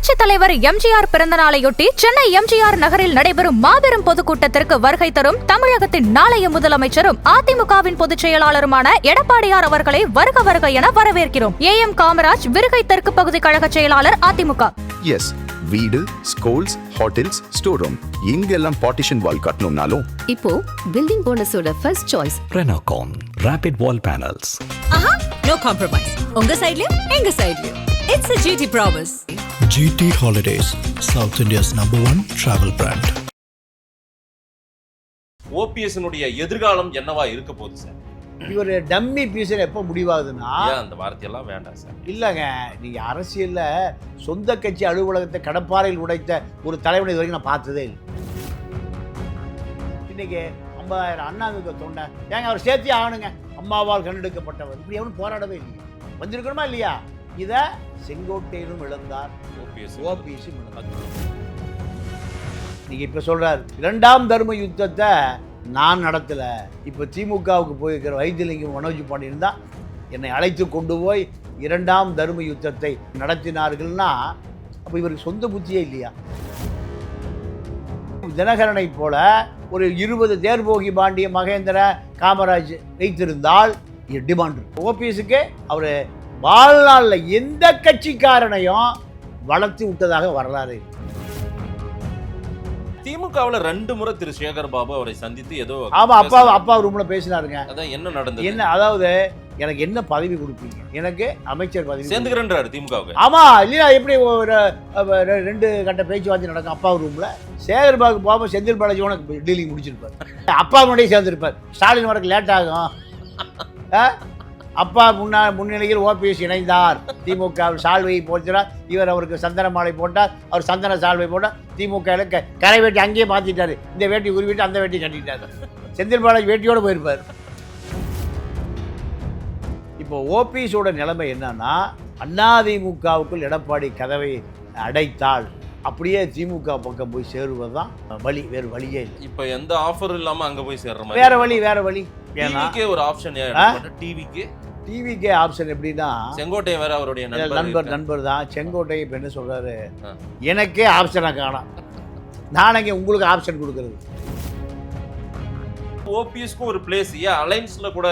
புரட்சி தலைவர் எம்ஜிஆர் பிறந்தநாளையொட்டி சென்னை எம்ஜிஆர் நகரில் நடைபெறும் மாபெரும் பொதுக்கூட்டத்திற்கு வருகை தரும் தமிழகத்தின் நாளைய முதலமைச்சரும் அதிமுகவின் பொதுச் செயலாளருமான எடப்பாடியார் அவர்களை வருக வருக என வரவேற்கிறோம். ஏஎம் காமராஜ், விருகை தெற்கு பகுதி கழக செயலாளர், அதிமுக. எஸ், வீடு, ஸ்கூல்ஸ், ஹோட்டல்ஸ், ஸ்டோர் ரூம் இங்கெல்லாம் பார்ட்டிஷன் வால் கட்டணும்னாலும் இப்போ பில்டிங் போனஸோட first choice Renocon Rapid Wall Panels. No compromise. உங்க சைடுலயும் எங்க சைடுலயும். It's a GT promise. GT Holidays, South India's #1 travel brand. ஓபிஎஸ்னுடைய எதிர்காலம் என்னவா இருக்க போகுது சார்? இவர் டம்மி பீஸர் எப்போ முடிவாகுதுன்னா, அந்த வார்த்தையெல்லாம் வேண்டாம் சார். இல்லைங்க, நீங்கள் அரசியலில் சொந்த கட்சி அலுவலகத்தை கடப்பாறையில் உடைத்த ஒரு தலைவனை இது வரைக்கும் நான் பார்த்ததே இல்லை. இன்னைக்கு 50,000 அண்ணாவுக்கு தொண்டை ஏங்க அவர் சேர்த்தி ஆகணுங்க, அம்மாவால் கண்டெடுக்கப்பட்டவர், இப்படி எவனும் போராடவே இல்லையா? வந்திருக்கணுமா இல்லையா? இதை செங்கோட்டையிலும் இழந்தார், ஓபிஎஸும் இழந்தார். நீங்கள் இப்போ சொல்கிறார் 2ஆம் தர்ம யுத்தத்தை நான் நடத்தலை, இப்போ திமுகவுக்கு போயிருக்கிற வைத்தியலிங்கம், மனோஜ் பாண்டியன் தான் என்னை அழைத்து கொண்டு போய் 2ஆம் தர்ம யுத்தத்தை நடத்தினார்கள்னா அப்போ இவருக்கு சொந்த புத்தியே இல்லையா? தினகரனை போல ஒரு 20 தேர்போகி பாண்டிய மகேந்திர காமராஜ் வைத்திருந்தால் டிமாண்ட். ஓபிஎஸ்க்கு அவர் வாழ்நாளில் எந்த கட்சிக்காரனையும் வளர்த்து விட்டதாக வரலாறு. திமுகவுல 2 முறை திரு சேகர் பாபு அவரை சந்தித்து ஏதோ அப்பா ரூம்ல பேசினாருங்க. அதான் என்ன நடந்தது? என்ன, அதாவது எனக்கு என்ன பதவி கொடுப்பீங்க, எனக்கு அமைச்சர் பதவி சேர்ந்துக்கிறேன்றாரு திமுகவுக்கு. ஆமா இல்லையா? எப்படி ஒரு 2 கட்ட பேச்சுவார்த்தை நடக்கும் அப்பா ரூம்ல. சேகர் பாபு போக செந்தில் பாலாஜி உனக்கு டீலிங் முடிச்சிருப்பார், அப்பா முன்னாடியே சேர்ந்துருப்பார். ஸ்டாலின் வரக்கு லேட் ஆகும். அப்பா முன்னிலையில் ஓபிஎஸ் இணைந்தார், திமுக சால்வையை போச்சுறார், இவர் அவருக்கு சந்தன மாலை போட்டார், அவர் சந்தன சால்வை போட்டார், திமுக கரை வேட்டி அங்கேயே மாற்றிட்டாரு, இந்த வேட்டி உருவிட்டு அந்த வேட்டி கட்டிட்டாரு. செந்தில் பாலாஜி வேட்டியோடு போயிருப்பார். இப்போ ஓபிஎஸோட நிலைமை என்னன்னா, அதிமுகவுக்குள் எடப்பாடி கதவை அடைத்தால் அப்படியே திமுக பக்கம் போய் சேருவது தான் வழி, வேறு வழியே இல்லை. இப்போ எந்த ஆஃபர் இல்லாமல் அங்கே போய் சேர்ற மாதிரி வேற வழி. டிவிக்கே ஒரு ஆப்ஷன், டிவிக்கே ஆப்ஷன் எப்படின்னா, செங்கோட்டை வேற அவருடைய நண்பர் தான். செங்கோட்டை இப்போ என்ன சொல்றாரு, எனக்கே ஆப்ஷனை காணோம், நான் அங்கே உங்களுக்கு ஆப்ஷன் கொடுக்கறது. ஓபிஎஸ்க்கு ஒரு பிளேஸ் ஏன் அலைன்ஸ்ல கூட,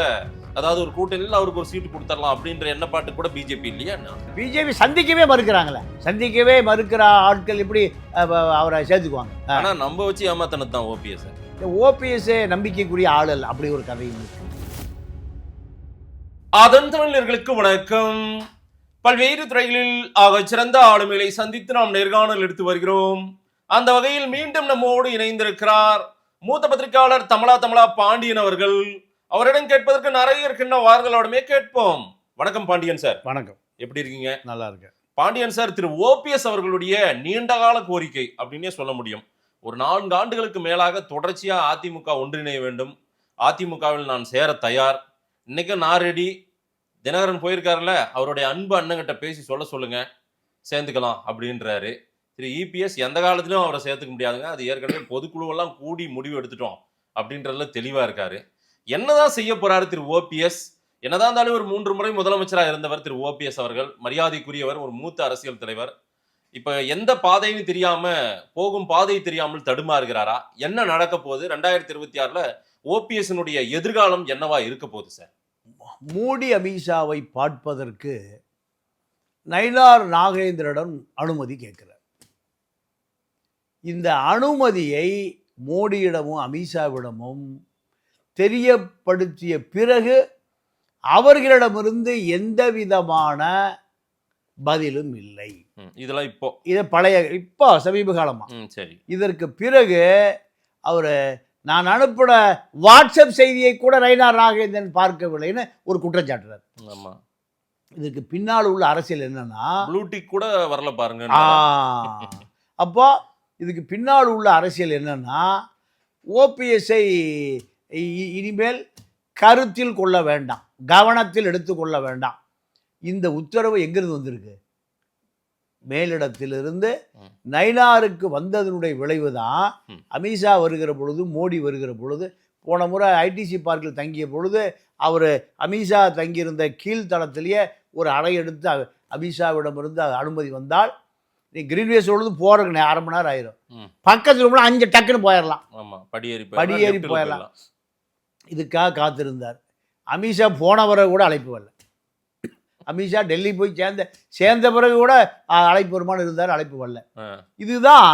அதாவது ஒரு கூட்டணியில் அவருக்கு ஒரு சீட்டு கொடுத்துடலாம் அப்படின்ற எண்ணப்பாட்டு கூட பிஜேபி இல்லையா? பிஜேபி சந்திக்கவே மறுக்கிற ஆட்கள் எப்படி அவரை சேர்த்துக்குவாங்க? ஆனா நம்ம வச்சு ஏமாத்தனது தான் ஓபிஎஸ். ஓபிஎஸ் நம்பிக்கைக்குரிய ஆள் அல்ல, அப்படி ஒரு கதையும் இருக்கு. அதன் தமிழர்களுக்கு வணக்கம். பல்வேறு துறைகளில் ஆக சிறந்த ஆளுமைகளை சந்தித்து நாம் நேர்காணல் எடுத்து வருகிறோம். அந்த வகையில் மீண்டும் நம்மோடு இணைந்திருக்கிறார் மூத்த பத்திரிகையாளர் தமிழா பாண்டியன் அவர்கள். அவரிடம் கேட்பதற்கு நிறைய இருக்கின்ற வார்களோடமே கேட்போம். வணக்கம் பாண்டியன் சார். வணக்கம், எப்படி இருக்கீங்க? நல்லா இருக்கேன் பாண்டியன் சார். திரு ஓபிஎஸ் அவர்களுடைய நீண்டகால கோரிக்கை அப்படின்னே சொல்ல முடியும். ஒரு 4 ஆண்டுகளுக்கு மேலாக தொடர்ச்சியா அதிமுக ஒன்றிணைய வேண்டும், அதிமுகவில் நான் சேர தயார், இன்னைக்கு நான் ரெடி. தினகரன் போயிருக்காருல்ல, அவருடைய அன்பு அண்ணங்கிட்ட பேசி சொல்லுங்க, சேர்ந்துக்கலாம் அப்படின்றாரு. திரு இபிஎஸ் எந்த காலத்திலும் அவரை சேர்த்துக்க முடியாதுங்க, அது ஏற்கனவே பொதுக்குழுவெல்லாம் கூடி முடிவு எடுத்துட்டோம் அப்படின்றதுல தெளிவா இருக்காரு. என்னதான் செய்ய போறாரு திரு ஓபிஎஸ்? என்னதான் இருந்தாலும் ஒரு 3 முறை முதலமைச்சராக இருந்தவர் திரு ஓபிஎஸ் அவர்கள், மரியாதைக்குரியவர், ஒரு மூத்த அரசியல் தலைவர். இப்ப எந்த பாதைன்னு தெரியாம, போகும் பாதை தெரியாமல் தடுமாறுகிறாரா? என்ன நடக்க போகுது? 2026ல ஓபிஎஸ்னுடைய எதிர்காலம் என்னவா இருக்க போகுது சார்? மோடி அமித்ஷாவை பார்ப்பதற்கு நயினார் நாகேந்திரனிடம் அனுமதி கேட்கிறார். இந்த அனுமதியை மோடியிடமும் அமித்ஷாவிடமும் தெரியப்படுத்திய பிறகு அவர்களிடமிருந்து எந்த விதமான பதிலும் இல்லை. இதெல்லாம் இப்போ சமீப காலமா. சரி, இதற்கு பிறகு அவர் நான் அனுப்பின வாட்ஸ்அப் செய்தியை கூட நயினார் நாகேந்திரன் பார்க்கவில்லைன்னு ஒரு குற்றச்சாட்டுறார். ஆமா, இதுக்கு பின்னால் உள்ள அரசியல் என்னன்னா, ப்ளூடிக் கூட வரல பாருங்க. அப்போ இதுக்கு பின்னால் உள்ள அரசியல் என்னன்னா, ஓபிஎஸ்ஐ இனிமேல் கருத்தில் கொள்ள வேண்டாம், கவனத்தில் எடுத்துக்கொள்ள வேண்டாம். இந்த உத்தரவு எங்கிருந்து வந்திருக்கு? மேலிடத்திலிருந்து நயினாருக்கு வந்ததனுடைய விளைவு தான். அமித்ஷா வருகிற பொழுது, மோடி வருகிற பொழுது, போன முறை ஐடிசி பார்க்கில் தங்கிய பொழுது அவர் அமித்ஷா தங்கியிருந்த கீழ்த்தளத்திலேயே ஒரு அறை எடுத்து அமித்ஷாவிடமிருந்து அனுமதி வந்தால் நீ கிரீன்வே சொல்லுறது போகிறதுக்கு 1/2 மணி நேரம் ஆயிரும். ம். பக்கத்து ரூமில் 5 டக்குன்னு போயிடலாம். ஆமா படியேறி படியேறி போயிடலாம். இதுக்காக காத்திருந்தார். அமித்ஷா போனவரை கூட அழைப்பு வரல. அமித்ஷா டெல்லி போய் சேர்ந்த பிறகு கூட அழைப்பு வருமானம் இருந்தார், அழைப்பு வரல. இதுதான்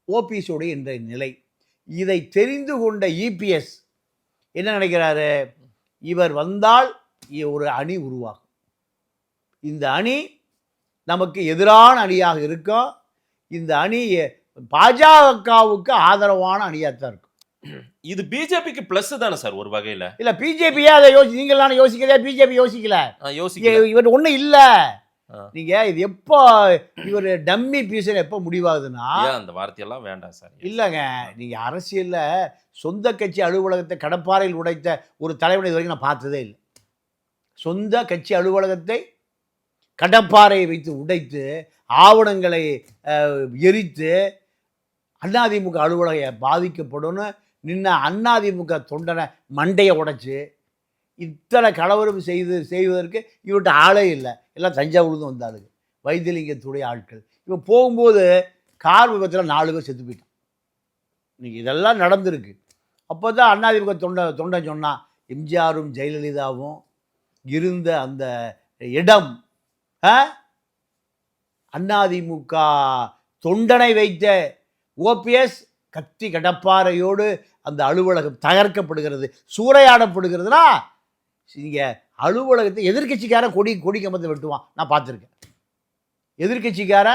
ஓபிஎஸோடைய இன்றைய நிலை. இதை தெரிந்து கொண்ட இபிஎஸ் என்ன நினைக்கிறாரு, இவர் வந்தால் ஒரு அணி உருவாகும், இந்த அணி நமக்கு எதிரான அணியாக இருக்கும், இந்த அணி பாஜகவுக்கு ஆதரவான அணியாகத்தான் இருக்கும். இது பிஜேபிக்கு பிளஸ் தானே சார் ஒரு வகையில? இல்ல பிஜேபியா அதை நீங்களாம் யோசிக்கிறதா? பிஜேபி யோசிக்கல. இவர் ஒன்றும் இல்லை. நீங்க இது எப்போ இவர் டம்மி பீஸ் எப்போ முடிவாகுதுன்னா, அந்த வார்த்தையெல்லாம் வேண்டாம் சார். இல்லைங்க, நீங்க அரசியல்ல சொந்த கட்சி அலுவலகத்தை கடப்பாறையில் உடைத்த ஒரு தலைவனை இது வரைக்கும் நான் பார்த்ததே இல்லை. சொந்த கட்சி அலுவலகத்தை கடப்பாறையை வைத்து உடைத்து ஆவணங்களை எரித்து அதிமுக அலுவலக பாதிக்கப்படும் நின்ன அதிமுக தொண்டனை மண்டையை உடைச்சு இத்தனை கலவரம் செய்வதற்கு இவர்கிட்ட ஆளே இல்லை. எல்லாம் தஞ்சாவூர்லேருந்து வந்தாளுங்க, வைத்தியலிங்கத்துடைய ஆட்கள். இவன் போகும்போது கார் விபத்தில் 4 பேர் செத்து போயிட்டான். இன்னைக்கு இதெல்லாம் நடந்திருக்கு. அப்போ தான் அதிமுக தொண்டன் சொன்னான், எம்ஜிஆரும் ஜெயலலிதாவும் இருந்த அந்த இடம் அதிமுக தொண்டனை வைத்த ஓபிஎஸ் கத்தி கடப்பாறையோடு அந்த அலுவலகம் தகர்க்கப்படுகிறது, சூறையாடப்படுகிறதுனா, நீங்கள் அலுவலகத்தை எதிர்கட்சிக்கார கொடி கம்பத்தை வெட்டுவான், நான் பார்த்துருக்கேன். எதிர்கட்சிக்கார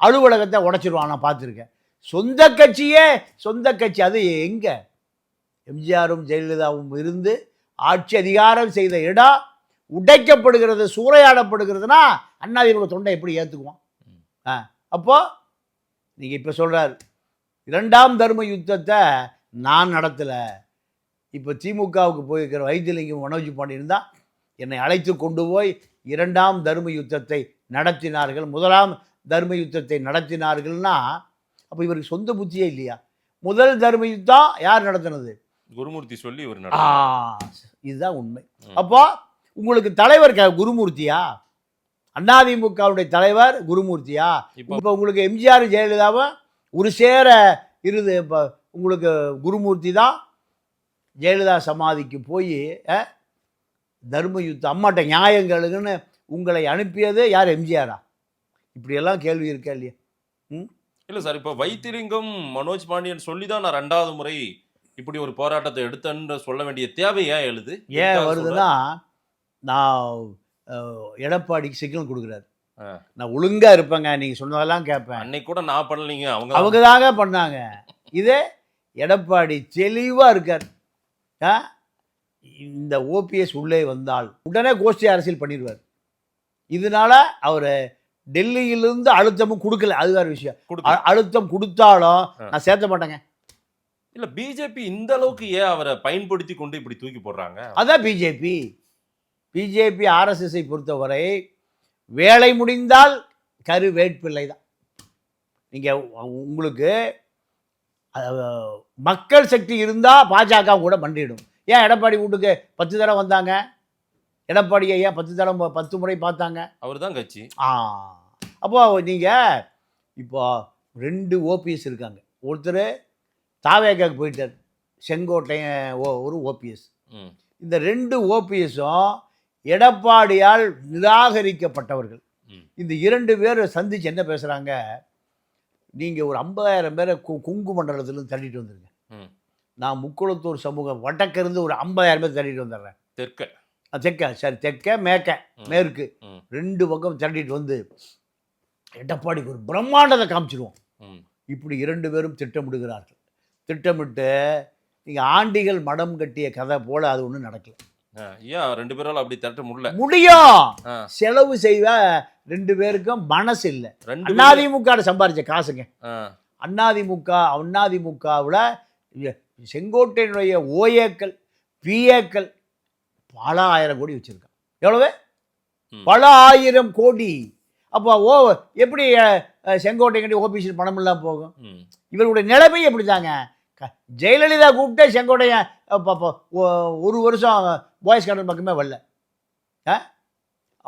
அலுவலகத்தை உடைச்சிடுவான், நான் பார்த்துருக்கேன். சொந்த கட்சி அது எங்கே? எம்ஜிஆரும் ஜெயலலிதாவும் இருந்து ஆட்சி அதிகாரம் செய்த இடம் உடைக்கப்படுகிறது, சூறையாடப்படுகிறதுனா அதிமுக தொண்டை எப்படி ஏற்றுக்குவான்? அப்போ நீங்கள் இப்போ சொல்கிறார், 2ஆம் தர்ம யுத்தத்தை நான் நடத்தலை, இப்போ திமுகவுக்கு போயிருக்கிற வைத்தியலிங்கம் மனோஜ் பாண்டியன் தான் என்னை அழைத்து கொண்டு போய் 2ஆம் தர்ம யுத்தத்தை நடத்தினார்கள், 1ஆம் தர்ம யுத்தத்தை நடத்தினார்கள்னா, அப்போ இவருக்கு சொந்த புத்தியே இல்லையா? முதல் தர்ம யுத்தம் யார் நடத்தினது? குருமூர்த்தி சொல்லி இவர் இதுதான் உண்மை. அப்போ உங்களுக்கு தலைவர் குருமூர்த்தியா? அதிமுகவுடைய தலைவர் குருமூர்த்தியா? இப்போ உங்களுக்கு எம்ஜிஆர் ஜெயலலிதாவும் ஒரு சேர இருது. இப்போ உங்களுக்கு குருமூர்த்தி தான் ஜெயலலிதா சமாதிக்கு போய் தர்ம யுத்தம் அம்மாட்ட நியாயங்களுக்குன்னு உங்களை அனுப்பியது யார்? எம்ஜிஆரா? இப்படியெல்லாம் கேள்வி இருக்கா இல்லையா? இல்லை சார், இப்போ வைத்திலிங்கம் மனோஜ் பாண்டியன் சொல்லி தான் நான் 2வது முறை இப்படி ஒரு போராட்டத்தை எடுத்தேன்னு சொல்ல வேண்டிய தேவை ஏன் வருதுன்னா, நான் எடப்பாடிக்கு சிக்னல் கொடுக்குறாரு, நான் ஒழுங்கா இருப்பேங்க, நீங்க சொன்னதெல்லாம் கேட்பேன். அன்னைக்கு கூட நான் பண்ணலீங்க, அவங்க தாங்க பண்ணாங்க. இதே எடப்பாடி தெளிவா இருக்கார். இந்த ஓபிஎஸ் உள்ளே வந்தால் உடனே கோஷ்டி அரசியல் பண்ணிடுவார். இதனால அவர் டெல்லியிலிருந்து அழுத்தமும் கொடுக்கல, அது வேற விஷயம். அழுத்தம் கொடுத்தாலும் நான் சேர்த்த மாட்டேங்க. இல்ல பிஜேபி இந்த அளவுக்கு ஏன் அவரை பயன்படுத்தி கொண்டு இப்படி தூக்கி போடுறாங்க? அதான் பிஜேபி ஆர்எஸ்எஸ்ஐ பொறுத்தவரை வேலை முடிந்தால் கரு வேட்பிள்ளை தான். நீங்கள் உங்களுக்கு மக்கள் சக்தி இருந்தால் பாஜக கூட மண்டிடும். ஏன் எடப்பாடி வீட்டுக்கு 10 தடவை வந்தாங்க? எடப்பாடியை ஏன் 10 முறை பார்த்தாங்க? அவர் தான் கட்சி. அப்போ நீங்கள் இப்போ 2 ஓபிஎஸ் இருக்காங்க. ஒருத்தர் தாவேக்காக்கு போயிட்டார், செங்கோட்டையன் ஒரு ஓபிஎஸ். இந்த 2 ஓபிஎஸும் எடப்பாடியால் நிராகரிக்கப்பட்டவர்கள். இந்த 2 பேர் சந்திச்சு என்ன பேசுகிறாங்க, நீங்கள் ஒரு 50,000 பேரை குங்கு மண்டலத்திலிருந்து தள்ளிட்டு வந்துருங்க, நான் முக்குளத்தூர் சமூகம் வடக்கிருந்து ஒரு 50,000 பேர் தள்ளிட்டு வந்துடுறேன். தெற்க மேற்கு 2 பக்கம் தள்ளிட்டு வந்து எடப்பாடிக்கு ஒரு பிரம்மாண்டத்தை காமிச்சிடுவோம். இப்படி 2 பேரும் திட்டமிடுகிறார்கள். திட்டமிட்டு நீங்கள் ஆண்டிகள் மடம் கட்டிய கதை போல அது ஒன்றும் நடக்கல. ஏன் 2 பேரால் அப்படி திரட்ட முடியும்? செலவு செய்வ 2 பேருக்கும் மனசு இல்லை. அதிமுக சம்பாதிச்ச காசுங்க. அதிமுகவில் செங்கோட்டையினுடைய ஓஏக்கள் பிஏக்கள் பல 1000 கோடி வச்சிருக்காங்க. எவ்வளவு? பல 1000 கோடி. அப்போ எப்படி செங்கோட்டை ஓபிஎஸ் பணம் இல்லாமல் போகும்? இவருடைய நிலைமை எப்படி தாங்க? ஜெயலலிதா கூப்பிட்டே செங்கோட்டையன் 1 வருஷம் பாய்ஸ் கார்டன் பக்கமே வரல.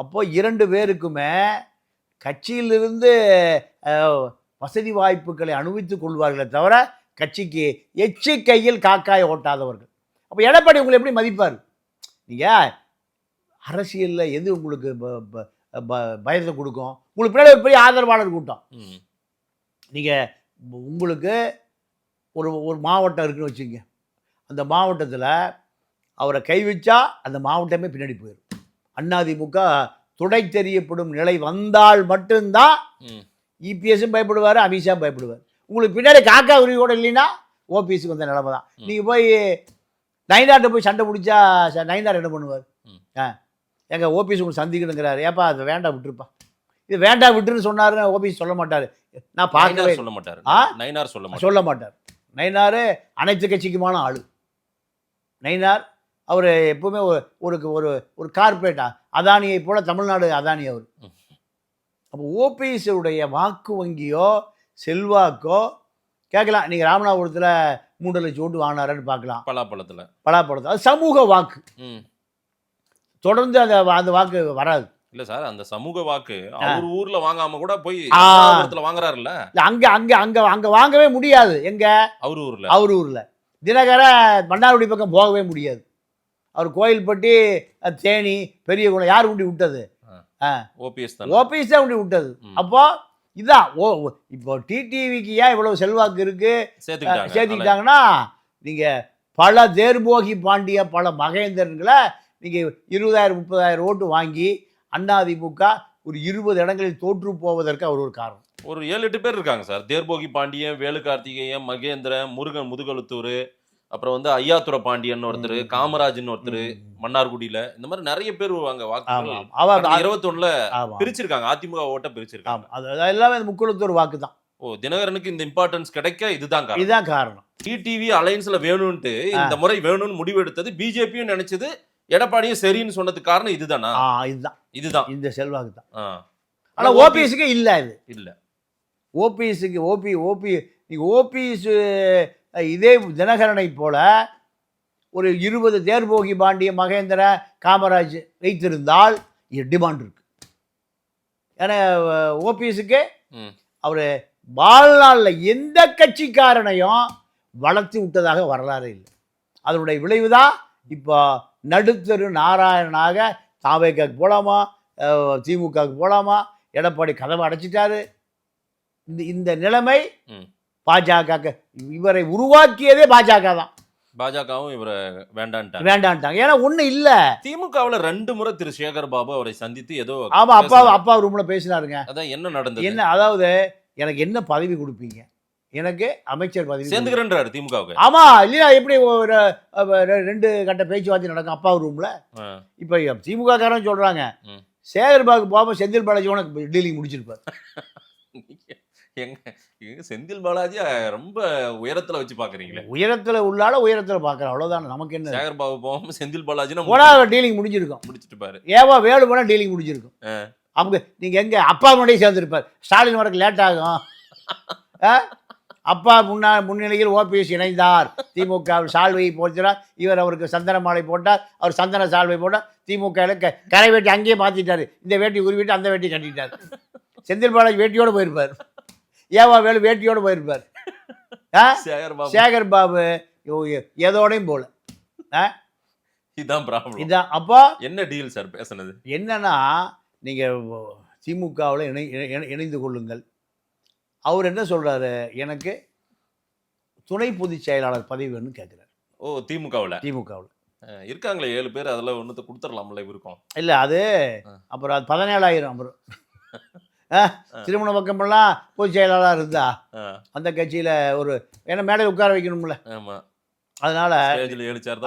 அப்போ 2 பேருக்குமே கட்சியிலிருந்து வசதி வாய்ப்புகளை அனுபவித்துக் கொள்வார்களே தவிர கட்சிக்கு எச்சி கையில் காக்காய் ஓட்டாதவர்கள். அப்போ எடப்பாடி உங்களை எப்படி மதிப்பார்? நீங்கள் அரசியலில் எது உங்களுக்கு பயத்தை கொடுக்கும்? உங்களுக்கு பின்னாடி ஒரு பெரிய ஆதரவாளர் கூட்டம். நீங்கள் உங்களுக்கு ஒரு மாவட்டம் இருக்குன்னு வச்சுங்க, அந்த மாவட்டத்தில் அவரை கை வச்சா அந்த மாவட்டமே பின்னாடி போயிடும். அதிமுக துடை தெரியப்படும் நிலை வந்தால் மட்டும்தான் இபிஎஸும் பயப்படுவார், அமித்ஷா பயப்படுவார். உங்களுக்கு பின்னாடி காக்கா உரிமையோடு இல்லைன்னா ஓபிஎஸ்க்கு வந்த நிலைமை தான். நீங்கள் போய் நயினார்ட்ட போய் சண்டை பிடிச்சா நயினார் என்ன பண்ணுவார்? எங்கள் ஓபிஎஸ் உங்களுக்கு சந்திக்கணுங்கிறாரு, ஏப்பா அதை வேண்டாம் விட்டுருப்பா, இது வேண்டாம் விட்டுன்னு சொன்னாருன்னு ஓபிஎஸ் சொல்ல மாட்டார். நான் பார்க்கவே சொல்ல மாட்டார். நயினார் சொல்ல மாட்டார். நயினார் அனைத்து கட்சிக்குமான ஆளு. நயினார் அவர் எப்பவுமே ஒரு ஒரு ஒரு கார்பரேட்டா அதானியை போல தமிழ்நாடு அதானி அவர். அப்போ ஓபிஎஸ்ஸுடைய வாக்கு வங்கியோ செல்வாக்கோ கேட்கலாம். நீங்கள் ராமநாதபுரத்தில் 3 லட்சம் ஓட்டு வாங்கினாருன்னு பார்க்கலாம். பலாப்பழத்தில் அது சமூக வாக்கு. தொடர்ந்து அந்த வாக்கு வராது. இல்ல சார், அந்த சமூக வாக்கு அவர் ஊர்ல வாங்காம கூட போய் வாங்குறாருல்ல, அங்க அங்க அங்க அங்க வாங்கவே முடியாது. எங்க அவர் ஊர்ல தினகர மன்னார்குடி பக்கம் போகவே முடியாது. அவர் கோயில்பட்டி, தேனி, பெரியகுளம் யார் உண்டி விட்டது? ஓபிஎஸ் தான் உண்டி விட்டது. அப்போ இதுதான் இப்போ டிடிவிக்கு ஏன் இவ்வளவு செல்வாக்கு இருக்கு சேர்த்துக்கிட்டாங்கன்னா, நீங்க பல தேர்போகி பாண்டிய பல மகேந்திரன்களை நீங்க 20,000-30,000 ஓட்டு வாங்கி அதிமுக ஒரு 20 இடங்களில் தோற்று போவதற்கு அவர் ஒரு காரணம். ஒரு 7-8 பேர் இருக்காங்க சார். தேர்போகி பாண்டியன், வேலு கார்த்திகேயன், மகேந்திரன், முருகன் முதுகழுத்தூர், அப்புறம் வந்து ஐயாத்துறை பாண்டியன் ஒருத்தர், காமராஜன் ஒருத்தர் மன்னார்குடியில, இந்த மாதிரி நிறைய பேர் வாங்க வாக்குகள் 21ல பிரிச்சிருக்காங்க. அதிமுக ஓட்ட பிரிச்சிருக்காங்க. அது எல்லாமே முக்குளத்தூர் வாக்கு தான். தினகரனுக்கு இந்த இம்பார்ட்டன்ஸ் கிடைக்க இதுதான் காரணம். டிடிவி அலைன்ஸ்ல வேணும்னு இந்த முறை வேணும்னு முடிவு எடுத்தது பிஜேபியும் நினைச்சது, எடப்பாடியும் சரின்னு சொன்னதுக்கு காரணம் இதுதானா? இதுதான் இந்த செல்வாக்கு தான். ஆனா ஓபிஎஸ்க்கு இல்ல, இது இல்ல. ஓபிஎஸ்க்கு ஓபிஎஸ் இதே தினகரனை போல ஒரு 20 தேர்போகி பாண்டிய, மகேந்திர, காமராஜ் வைத்திருந்தால் டிமாண்ட் இருக்கு. ஏன்னா ஓபிஎஸ்க்கு அவர் வாழ்நாளில் எந்த கட்சிக்காரனையும் வளர்த்து விட்டதாக வரலாறு இல்லை. அதனுடைய விளைவுதான் இப்போ நடுத்தரு நாராயணனாக தாவேக்காக்கு போகலாமா, திமுகவுக்கு போகலாமா, எடப்பாடி கதவை அடைச்சிட்டாரு. இந்த நிலைமை பாஜக, இவரை உருவாக்கியதே பாஜக தான். பாஜகவும் இவரை வேண்டான்ட்டாங்க. ஏன்னா ஒன்றும் இல்லை. திமுகவில் 2 முறை திரு சேகர் பாபு அவரை சந்தித்து ஏதோ அப்பா ரூம்ல பேசினாருங்க. அதான் என்ன நடந்தது? என்ன, அதாவது எனக்கு என்ன பதவி கொடுப்பீங்க, எனக்கு அமைச்சர் பதவி சேர்ந்துக்கிறேன்றாரு திமுகவுக்கு. ஆமா இல்லையா? எப்படி ஒரு 2 கட்ட பேச்சுவார்த்தை நடக்கும் அப்பா ரூம்ல. இப்ப திமுக காரன் சொல்றாங்க சேகர் பாபு போக செந்தில் பாலாஜி உனக்கு டீலிங் முடிச்சிருப்பார். செந்தில் பாலாஜி ரொம்ப உயரத்துல வச்சு பாக்குறீங்களே. உயரத்துல உள்ளால உயரத்துல பாக்குறேன், அவ்வளவுதான். நமக்கு என்ன, சேகர் பாபு போகாம செந்தில் பாலாஜி டீலிங் முடிச்சிட்டு பாரு. ஏவா வேலு போனா டீலிங் முடிச்சிருக்கும். அவங்க நீங்க எங்க அப்பா முன்னாடியே சேர்ந்துருப்பார். ஸ்டாலின் வரக்கு லேட் ஆகும். அப்பா முன்னிலையில் ஓபிஎஸ் இணைந்தார், திமுக சால்வையை போச்சுறார், இவர் அவருக்கு சந்தன மாலை போட்டார், அவர் சந்தன சால்வை போட்டார், திமுக கரை வேட்டி அங்கேயே மாத்திட்டாரு, இந்த வேட்டி உருவிட்டு அந்த வேட்டி கட்டிட்டார். செந்தில் பாலாஜி வேட்டியோடு போயிருப்பார், ஏவா வேலு வேட்டியோடு போயிருப்பார். சேகர் பாபு ஏதோடையும் போல. இதான் அப்போ என்ன டீல் சார் பேசுனது? என்னன்னா, நீங்கள் திமுகவில் இணைந்து கொள்ளுங்கள். அவர் என்ன சொல்றாரு, எனக்கு துணை பொதுச் செயலாளர் பதவி வேணும்னு கேட்குறாரு. திமுகவில் இருக்காங்களே 7 பேர், அதெல்லாம் ஒன்று கொடுத்துடலாம்ல இருக்கும். இல்லை அது அப்புறம் அது 17,000 அப்புறம் திருமண பக்கமெல்லாம் பொதுச் செயலாளர் இருந்தா அந்த கட்சியில ஒரு ஏன்னா மேடையில் உட்கார வைக்கணும்ல, அதனால 7 சேர்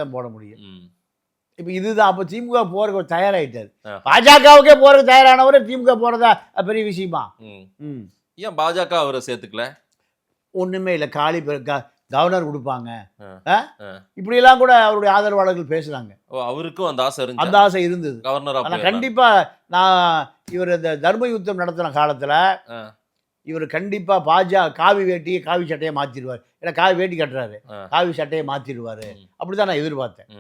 தான் போட முடியும். இப்போ இதுதான். அப்போ திமுக போறதுக்கு தயாராகிட்டார். பாஜகவுக்கே போறதுக்கு தயாரானவர் திமுக போறதா பெரிய விஷயமா? ஏன் பாஜக அவரை சேர்த்துக்கல? ஒண்ணுமே இல்லை, காலி கவர்னர் கொடுப்பாங்க, இப்படியெல்லாம் கூட அவருடைய ஆதரவாளர்கள் பேசுறாங்க. அவருக்கும் அந்த ஆசை இருந்தது கவர்னர். ஆனால் கண்டிப்பா நான் இவர் இந்த தர்ம யுத்தம் நடத்தின காலத்துல இவர் கண்டிப்பா காவி வேட்டியை காவி சட்டையை மாத்திடுவார். ஏன்னா காவி வேட்டி கட்டுறாரு, காவி சட்டையை மாத்திடுவாரு, அப்படிதான் நான் எதிர்பார்த்தேன்.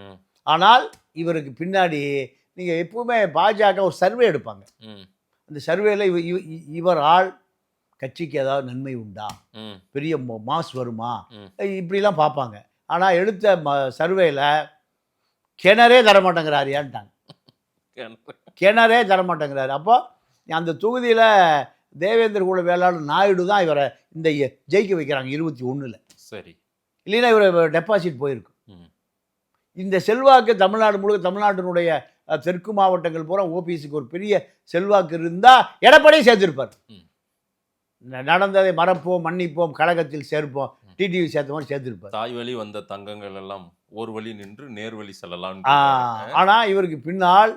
ஆனால் இவருக்கு பின்னாடி நீங்க எப்பவுமே பாஜக ஒரு சர்வே எடுப்பாங்க. அந்த சர்வேல இவரால் கட்சிக்கு ஏதாவது நன்மை உண்டா, ம். பெரிய மாஸ் வருமா, ம். இப்படிலாம் பார்ப்பாங்க. ஆனால் எடுத்த சர்வேல கிணறே தரமாட்டேங்கிறாரியான்ட்டாங்க. கிணறே தரமாட்டேங்கிறாரு. அப்போ அந்த தொகுதியில் தேவேந்திர குல வேளாளர் நாயுடு தான் இவரை இந்த ஜெயிக்க வைக்கிறாங்க 21. சரி. இல்லைன்னா இவர் டெபாசிட் போயிருக்கும். ம். இந்த செல்வாக்கு தமிழ்நாடு முழுக்க, தமிழ்நாட்டினுடைய தெற்கு மாவட்டங்கள் பூரா ஓபிஎஸ்க்கு ஒரு பெரிய செல்வாக்கு இருந்தால் எடப்பாடியும் சேர்த்துருப்பார். ம். நடந்ததை மறப்போம், மன்னிப்போம், கழகத்தில் சேர்ப்போம், டிடிவி சேர்த்த மாதிரி சேர்த்துருப்பார். தாய் வழி வந்த தங்கங்கள் எல்லாம் ஒரு வழி நின்று நேர்வழி செல்லலாம். ஆனால் இவருக்கு பின்னால்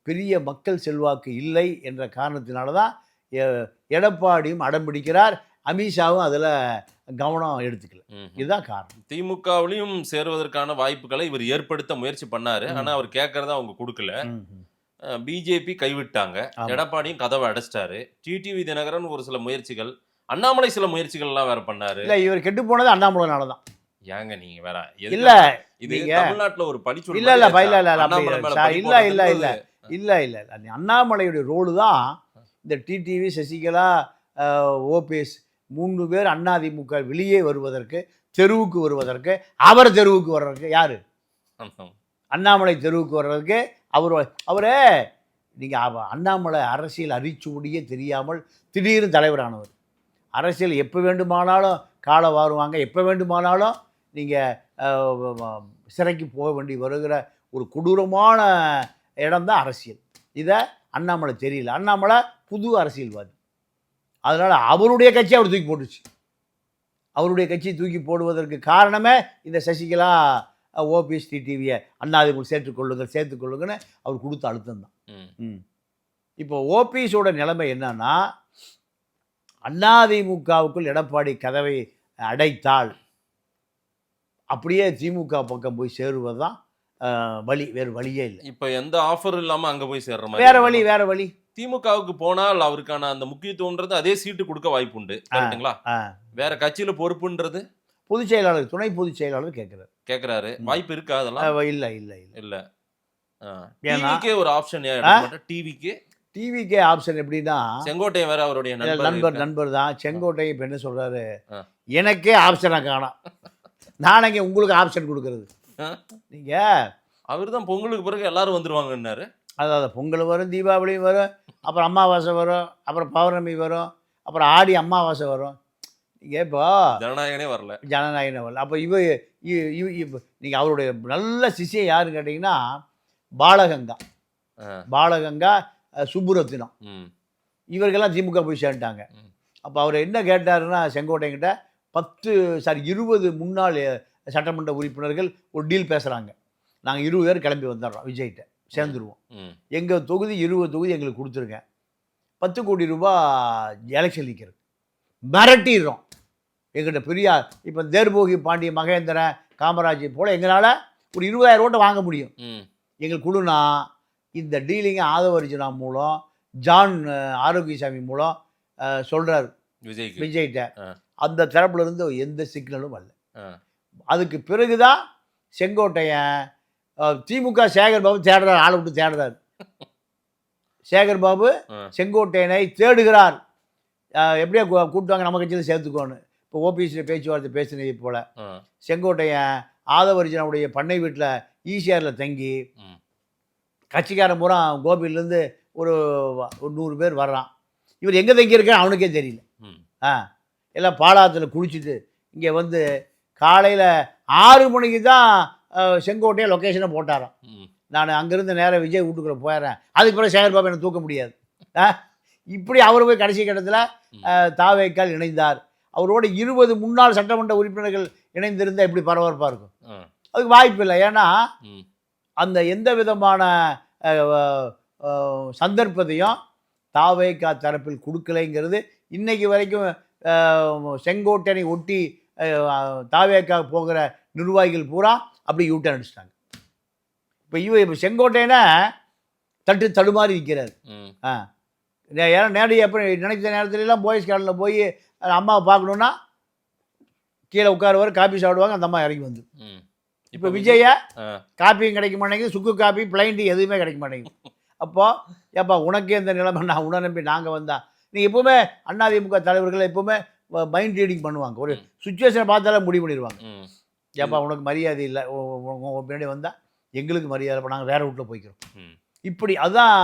பெரிய மக்கள் செல்வாக்கு இல்லை என்ற காரணத்தினால தான் எடப்பாடியும் அடம் பிடிக்கிறார். அமித்ஷாவும் அதில் கவனம் எடுத்துக்கல. இதுதான் காரணம். திமுகவிலையும் சேருவதற்கான வாய்ப்புகளை இவர் ஏற்படுத்த முயற்சி பண்ணாரு. ஆனா அவர் கேட்கறத அவங்க கொடுக்கல. பிஜேபி கைவிட்டாங்க. எடப்பாடியும் கதவை அடைச்சிட்டாரு. டிடிவி தினகரன் ஒரு சில முயற்சிகள், அண்ணாமலை சில முயற்சிகள் எல்லாம் வேற பண்ணாரு. இல்ல இவர் கெட்டு போனது அண்ணாமலைனால தான். ஏங்க நீங்க வேற இல்ல இது தமிழ்நாட்டுல ஒரு படிச்சு இல்ல இல்ல அண்ணாமலையுடைய ரோடு தான் இந்த டிடிவி, சசிகலா, ஓபிஎஸ் 3 பேர் அதிமுக வெளியே வருவதற்கு, தெருவுக்கு வருவதற்கு, அவர் தெருவுக்கு வர்றதுக்கு யாரு? அண்ணாமலை தெருவுக்கு வர்றதுக்கு அவரே நீங்கள் அண்ணாமலை அரசியல் அரிச்சுவடியே தெரியாமல் திடீர்னு தலைவரானவர். அரசியல் எப்போ வேண்டுமானாலும் காலை வாருவாங்க, எப்போ வேண்டுமானாலும் நீங்கள் சிறைக்கு போக வேண்டி வருகிற ஒரு கொடூரமான இடம்தான் அரசியல். இதை அண்ணாமலை தெரியல. அண்ணாமலை புது அரசியல்வாதி. அதனால் அவருடைய கட்சி அவர் தூக்கி போட்டுச்சு. அவருடைய கட்சி தூக்கி போடுவதற்கு காரணமே இந்த சசிகலா, ஓபிஎஸ், டிடிவியை அதிமுக சேர்த்துக்கொள்ளுங்கன்னு அவர் கொடுத்த அழுத்தம் தான். இப்போ ஓபிஎஸோட நிலைமை என்னன்னா, அதிமுகவுக்குள் எடப்பாடி கதவை அடைத்தால் அப்படியே திமுக பக்கம் போய் சேருவது தான் வழி. வேறு வழியே இல்லை. இப்போ எந்த ஆஃபர் இல்லாமல் அங்கே போய் சேர்ற மாதிரி வேற வழி. திமுகவுக்கு போனால் அவருக்கான அந்த முக்கியத்துவம்ன்றது அதே சீட்டு கொடுக்க வாய்ப்பு உண்டு. கரெக்ட்டுங்களா? வேற கட்சியில பொறுப்புன்றது பொதுச் செயலாளர், துணை பொதுச் செயலாளர் கேட்கிறாரு. வாய்ப்பு இருக்கா? அதெல்லாம் இல்ல. டிவிக்கே ஒரு ஆப்ஷன். டிவிக்கே ஆப்ஷன் எப்படின்னா, செங்கோட்டையன் வேற அவருடைய நண்பர் தான். செங்கோட்டையன் இப்ப என்ன சொல்றாரு, எனக்கே ஆப்ஷனை காணோம், நானங்க உங்களுக்கு ஆப்ஷன் கொடுக்கறது. நீங்க அவர் தான் பொங்கலுக்கு பிறகு எல்லாரும் வந்துருவாங்கன்னாரு. அதாவது பொங்கல் வரும், தீபாவளியும் வரும், அப்புறம் அமாவாசை வரும், அப்புறம் பௌர்ணமி வரும், அப்புறம் ஆடி அமாவாசை வரும். நீங்கள் இப்போ ஜனநாயகனே வரல. அப்போ நீங்கள் அவருடைய நல்ல சிஷ்யம் யாருன்னு கேட்டிங்கன்னா பாலகங்கா, சுப்புரத்தினம், இவர்களெல்லாம் திமுக போய் சேர்ந்துட்டாங்க. அப்போ அவர் என்ன கேட்டாருன்னா, செங்கோட்டையன்கிட்ட 20 முன்னாள் சட்டமன்ற உறுப்பினர்கள் ஒரு டீல் பேசுகிறாங்க. நாங்கள் 20 பேர் கிளம்பி வந்துடுறோம், விஜய்கிட்ட சேர்ந்துருவோம், எங்கள் தொகுதி 20 தொகுதி எங்களுக்கு கொடுத்துருங்க, 10 கோடி ரூபாய் எலெக்ஷன் நிற்கிறது, மிரட்டிடுறோம். எங்கிட்ட பெரியார் இப்போ தேர்போகி, பாண்டிய மகேந்திரன், காமராஜ் போல் எங்களால் ஒரு 20,000 ஓட்டை வாங்க முடியும். எங்களுக்கு கொடுனா இந்த டீலிங்கை ஆதவர்ஜுனா மூலம், ஜான் ஆரோக்கியசாமி மூலம் சொல்கிறார் விஜய்கிட்ட. அந்த தரப்புல இருந்து எந்த சிக்னலும் வரல. அதுக்கு பிறகுதான் செங்கோட்டையன் திமுக சேகர்பாபு தேடுறார், ஆளை விட்டு தேடுறாரு. சேகர்பாபு செங்கோட்டையனை தேடுகிறார். எப்படியா கூப்பிட்டாங்க நம்ம கட்சியில் சேர்த்துக்கோன்னு. இப்போ ஓபிஎஸ்சியில் பேச்சுவார்த்தை பேசினது போல் செங்கோட்டையன் ஆதவர்ஜனாவுடைய பண்ணை வீட்டில் ஈசிஆரில் தங்கி கட்சிக்காரன் பூரா கோபியிலேருந்து ஒரு 100 பேர் வர்றான். இவர் எங்கே தங்கியிருக்கான்னு அவனுக்கே தெரியல. எல்லாம் பாலாத்தில் குளிச்சுட்டு இங்கே வந்து காலையில் 6 மணிக்கு தான் செங்கோட்டையை லொக்கேஷனை போட்டாராம். நான் அங்கேருந்து நேராக விஜய் வீட்டுக்குள்ளே போயிடுறேன், அதுக்கு பிறகு சேகர்பாபு என்னை தூக்க முடியாது. இப்படி அவர் போய் கடைசி கட்டத்தில் தாவேக்கால் இணைந்தார். அவரோட 20 முன்னாள் சட்டமன்ற உறுப்பினர்கள் இணைந்திருந்தால் எப்படி பரபரப்பாக இருக்கும்? அதுக்கு வாய்ப்பு இல்லை. ஏன்னா அந்த எந்த விதமான சந்தர்ப்பத்தையும் தாவேக்கா தரப்பில் கொடுக்கலைங்கிறது இன்னைக்கு வரைக்கும். செங்கோட்டையனை ஒட்டி தாவேக்கா போகிற நிர்வாகிகள் பூரா அப்படி யூட்டர்ன் அடிச்சிட்டாங்க. இப்போ செங்கோட்டையனை தடுமாறி நிற்கிறார். ஏன்னா நேரடி எப்போ நினைத்த நேரத்துலலாம் பாய்ஸ் கார்டில் போய் அம்மாவை பார்க்கணுன்னா கீழே உட்காருவார், காப்பி சாப்பிடுவாங்க, அந்த அம்மா இறங்கி வந்து. இப்போ விஜயை காப்பியும் கிடைக்க மாட்டேங்குது, சுக்கு காப்பி, பிளைன் டீ எதுவுமே கிடைக்க மாட்டேங்குது. அப்போ ஏப்பா உனக்கே இந்த நிலைமை நான் உன்னை நம்பி நாங்கள் வந்தா நீங்கள் எப்போவுமே அதிமுக தலைவர்கள் எப்போவுமே மைண்ட் ரீடிங் பண்ணுவாங்க. ஒரு சுச்சுவேஷனை பார்த்தாலே முடிவு பண்ணிடுவாங்க. ஏப்பா உனக்கு மரியாதை இல்லை, பின்னாடி வந்தால் எங்களுக்கு மரியாதை, இப்போ நாங்கள் வேற வீட்டில் போய்க்கிறோம். இப்படி அதுதான்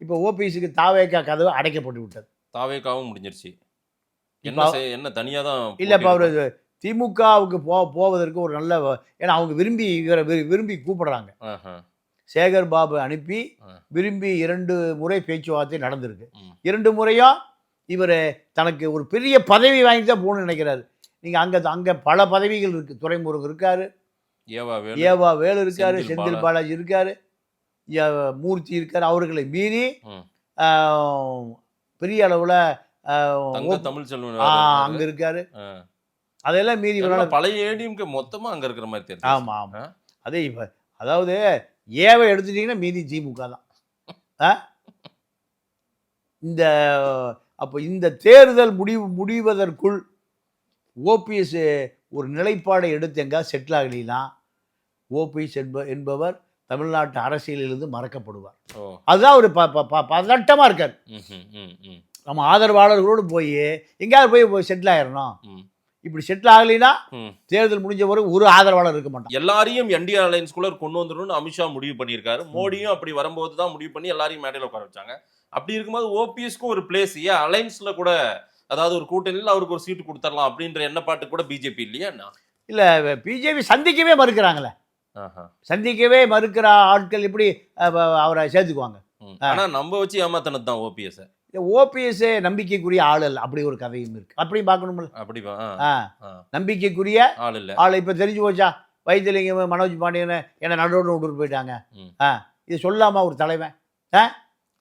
இப்போ ஓபிஎஸ்க்கு தாவேக்கா கதவு அடைக்கப்பட்டு விட்டது. தாவேக்காவும் முடிஞ்சிருச்சு. என்ன தனியாக தான் இல்லைப்பா அவர் திமுகவுக்கு போவதற்கு ஒரு நல்ல, ஏன்னா அவங்க விரும்பி கூப்பிடுறாங்க. சேகர் பாபு அனுப்பி விரும்பி 2 முறை பேச்சுவார்த்தை நடந்திருக்கு. 2 முறையும் இவர் தனக்கு ஒரு பெரிய பதவி வாங்கி தான் போகணும்னு நினைக்கிறாரு. நீங்கள் அங்கே பல பதவிகள் இருக்குது. துரைமுருகன் இருக்காரு, ஏவா வேலு இருக்காரு, செந்தில் பாலாஜி இருக்காரு, மூர்த்தி இருக்காரு. அவர்களை மீறி பெரிய அளவில் அங்கே இருக்காரு. அதெல்லாம் மீறி பழைய ஏடிஎம்கே மொத்தமாக அங்கே இருக்கிற மாதிரி தெரியும். ஆமாம் ஆமாம். அதே இப்போ அதாவது ஏவை எடுத்துட்டிங்கன்னா மீதி திமுக தான். அப்போ இந்த தேர்தல் முடிவதற்குள் ஓபிஎஸ் ஒரு நிலைப்பாடை எடுத்து எங்கா செட்டில் ஆகலைன்னா ஓபிஎஸ் என்பவர் தமிழ்நாட்டு அரசியலிலிருந்து மறக்கப்படுவார். அதுதான் ஒரு பதட்டமாக இருக்கார். நம்ம ஆதரவாளர்களோடு போய் எங்கேயாவது போய் செட்டில் ஆயிடணும். இப்படி செட்டில் ஆகலைன்னா தேர்தல் முடிஞ்ச பிறகு ஒரு ஆதரவாளர் இருக்க மாட்டான். எல்லாரையும் என்டிஏ அலையன்ஸ்குள்ள கொண்டு வந்துடணும்னு அமித்ஷா முடிவு பண்ணியிருக்காரு. மோடியும் அப்படி வரும்போது தான் முடிவு பண்ணி எல்லாரையும் மேடையில் உட்கார வச்சாங்க. அப்படி இருக்கும்போது ஓபிஎஸ்க்கும் ஒரு பிளேஸ், ஏன் அலைன்ஸ்ல கூட, அதாவது ஒரு கூட்டணியில் அவருக்கு ஒரு சீட்டு கொடுத்துடலாம் அப்படின்ற எண்ணப்பாட்டு கூட பிஜேபி இல்லையா? இல்லை, பிஜேபி சந்திக்கவே மறுக்கிறாங்களே. சந்திக்கவே மறுக்கிற ஆட்கள் எப்படி அவரை சேர்த்துக்குவாங்க? ஆனால் நம்ம வச்சு ஏமாத்தினது தான் ஓபிஎஸ். ஓபிஎஸ் நம்பிக்கைக்குரிய ஆள் அல்ல, அப்படி ஒரு கதையும் இருக்கு. அப்படியும் பார்க்கணும்ல. அப்படி நம்பிக்கைக்குரிய ஆள் இல்லை. ஆள் இப்போ தெரிஞ்சு போச்சா? வைத்திலிங்கம், மனோஜ் பாண்டியன் என்ன நடுவோடு விட்டுட்டு போயிட்டாங்க. இது சொல்லாமா ஒரு தலைவன்?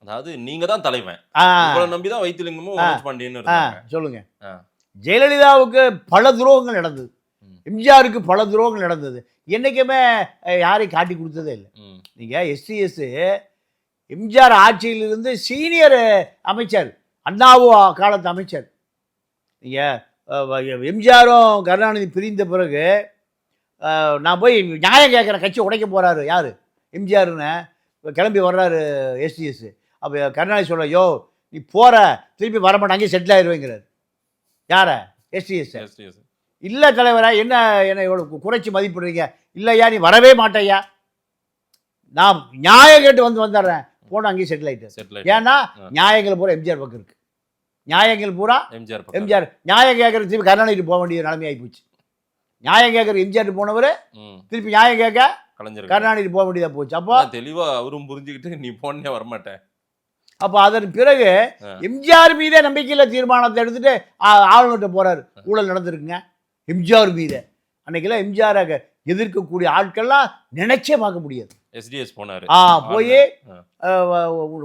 அதாவது நீங்க தான் தலைவன், நம்பிதான் வைத்திலிங்கமும் மனோஜ் பாண்டியன். சொல்லுங்க. ஜெயலலிதாவுக்கு பல துரோகங்கள் நடந்தது, எம்ஜிஆருக்கு பல துரோகங்கள் நடந்தது. என்னைக்குமே யாரையும் காட்டி கொடுத்ததே இல்லை. நீங்கள் எஸ்டிஎஸ் எம்ஜிஆர் ஆட்சியிலிருந்து சீனியர் அமைச்சர், அண்ணாவு காலத்து அமைச்சர். நீங்கள் எம்ஜிஆரும் கருணாநிதி பிரிந்த பிறகு நான் போய் நியாயம் கேட்குறேன், கட்சி உடைக்க போகிறாரு யார்? எம்ஜிஆர்னு கிளம்பி வர்றாரு எஸ்டிஎஸ். அப்போ கருணாநிதி சொல்ல, யோ நீ போகிற திருப்பி வரமாட்டாங்க, அங்கேயே செட்டில் ஆயிடுவேங்கிறார். யார? எஸ்டிஎஸ். இல்லை தலைவரா, என்ன இவ்வளோ குறைச்சி மதிப்பிடுறீங்க? இல்லையா, நீ வரவே மாட்டேயா, நான் நியாயம் கேட்டு வந்துடுறேன். போன அங்கேயும் செட்டில் ஆகிட்டு. ஏன்னா நியாயங்கள் பூரா எம்ஜிஆர் பக்கம் இருக்கு. நியாயங்கள் பூரா எம்ஜிஆர். நியாயம் கேட்கறது திருப்பி கருணாநிதி போக வேண்டிய நிலைமை ஆகி போச்சு. நியாயம் கேட்கற எம்ஜிஆர் போனவர் திருப்பி நியாயம் கேட்க கருணாநிதி போக வேண்டியதாக போச்சு. அப்போ தெளிவாக அவரும் புரிஞ்சுக்கிட்டு நீ போனே வரமாட்டேன். அப்போ அதன் பிறகு எம்ஜிஆர் மீதே நம்பிக்கையில் தீர்மானத்தை எடுத்துட்டு ஆளுநர்கிட்ட போறாரு. ஊழல் நடந்திருக்குங்க எம்ஜிஆர் மீதே. அன்னைக்கெல்லாம் எம்ஜிஆரை எதிர்க்கக்கூடிய ஆட்கள்லாம் நினைச்சே பார்க்க முடியாது. எஸ்டிஎஸ் போனார். போய்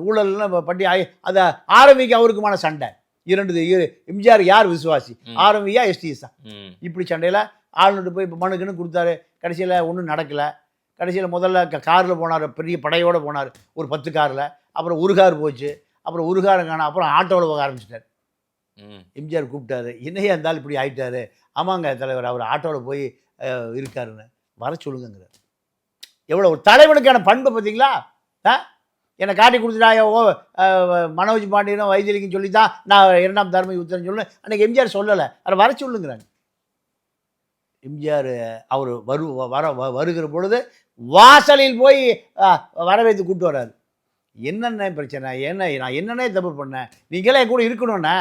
ஊழல்னு பட்டி அதை ஆரம்பிக்க அவருக்குமான சண்டை. 2 எம்ஜிஆர் யார் விசுவாசி, ஆரம்பியா எஸ்டிஎஸ் தான். இப்படி சண்டையில் ஆளுநர்கிட்ட போய் இப்போ மனுக்குன்னு கொடுத்தாரு. கடைசியில் ஒன்றும் நடக்கலை. கடைசியில் முதல்ல காரில் போனார், பெரிய படையோடு போனார், ஒரு 10 காரில். அப்புறம் ஒரு கார் போச்சு, அப்புறம் ஒரு காரை காண, அப்புறம் ஆட்டோவில் போக ஆரம்பிச்சிட்டார். எம்ஜிஆர் கூப்பிட்டாரு, என்னையா இருந்தாலும் இப்படி ஆகிட்டாரு. ஆமாங்க தலைவர், அவர் ஆட்டோவில் போய் இருக்காருன்னு வர சொல்லுங்கிறார். எவ்வளோ ஒரு தலைவனுக்கான பண்பு பார்த்தீங்களா? என்னை காட்டி கொடுத்துட்டாயோ மனோஜ் பாண்டியனும் வைத்திலிங்கம் சொல்லி தான் நான் 2ஆம் தர்ம யுத்தம்னு சொல்லு. அன்றைக்கி எம்ஜிஆர் சொல்லலை, அதை வர சொல்லுங்கிறாங்க. எம்ஜிஆர் அவர் வருகிற பொழுது வாசலில் போய் வரவேற்று கூப்பிட்டு வர்றாரு. என்னென்ன பிரச்சனை, நான் என்னென்ன தப்பு பண்ணேன், நீங்களே கூட இருக்கணும்ண்ணே.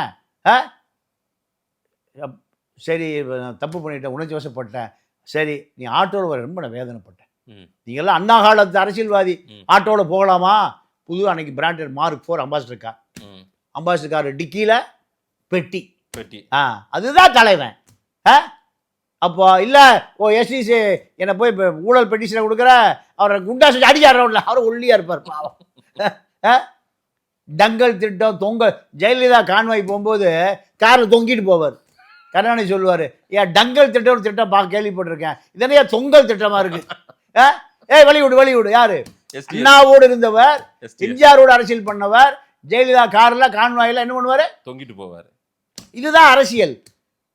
சரி தப்பு பண்ணிட்டேன், உணர்ச்சி வசப்பட்டேன். சரி நீ ஆட்டோவில் வர, ரொம்ப நான் வேதனைப்பட்டேன். நீங்கள்லாம் அண்ணா காலத்து அரசியல்வாதி, ஆட்டோவில் போகலாமா? புது அன்னைக்கு branded mark 4 ambassador car. Ambassador car டிக்கியில் பெட்டி. அதுதான் தலைவன். அப்போ இல்லை எஸ்டிசி என்னை போய் இப்போ ஊழல் பெட்டிஷனை கொடுக்குற, அவரை குண்டா சொல்லி அடிச்சாடுறோம்ல, அவர் ஒல்லியாக இருப்பார் பாவம். டங்கல் திட்டம் ஜெயலலிதா கான்வாய் போகும்போது காரில் தொங்கிட்டு போவார். கருணாநிதி சொல்லுவார், ஏன் டங்கல் திட்டம் ஒரு திட்டம் கேள்விப்பட்டிருக்கேன், இதனையா தொங்கல் திட்டமாக இருக்கு. வெளிவிடு யாரு? அண்ணாவோடு இருந்தவர், எம்ஜிஆரோடு அரசியல் பண்ணவர். ஜெயலலிதா காரில் கான்வாயில் என்ன பண்ணுவார்? தொங்கிட்டு போவார். இதுதான் அரசியல்.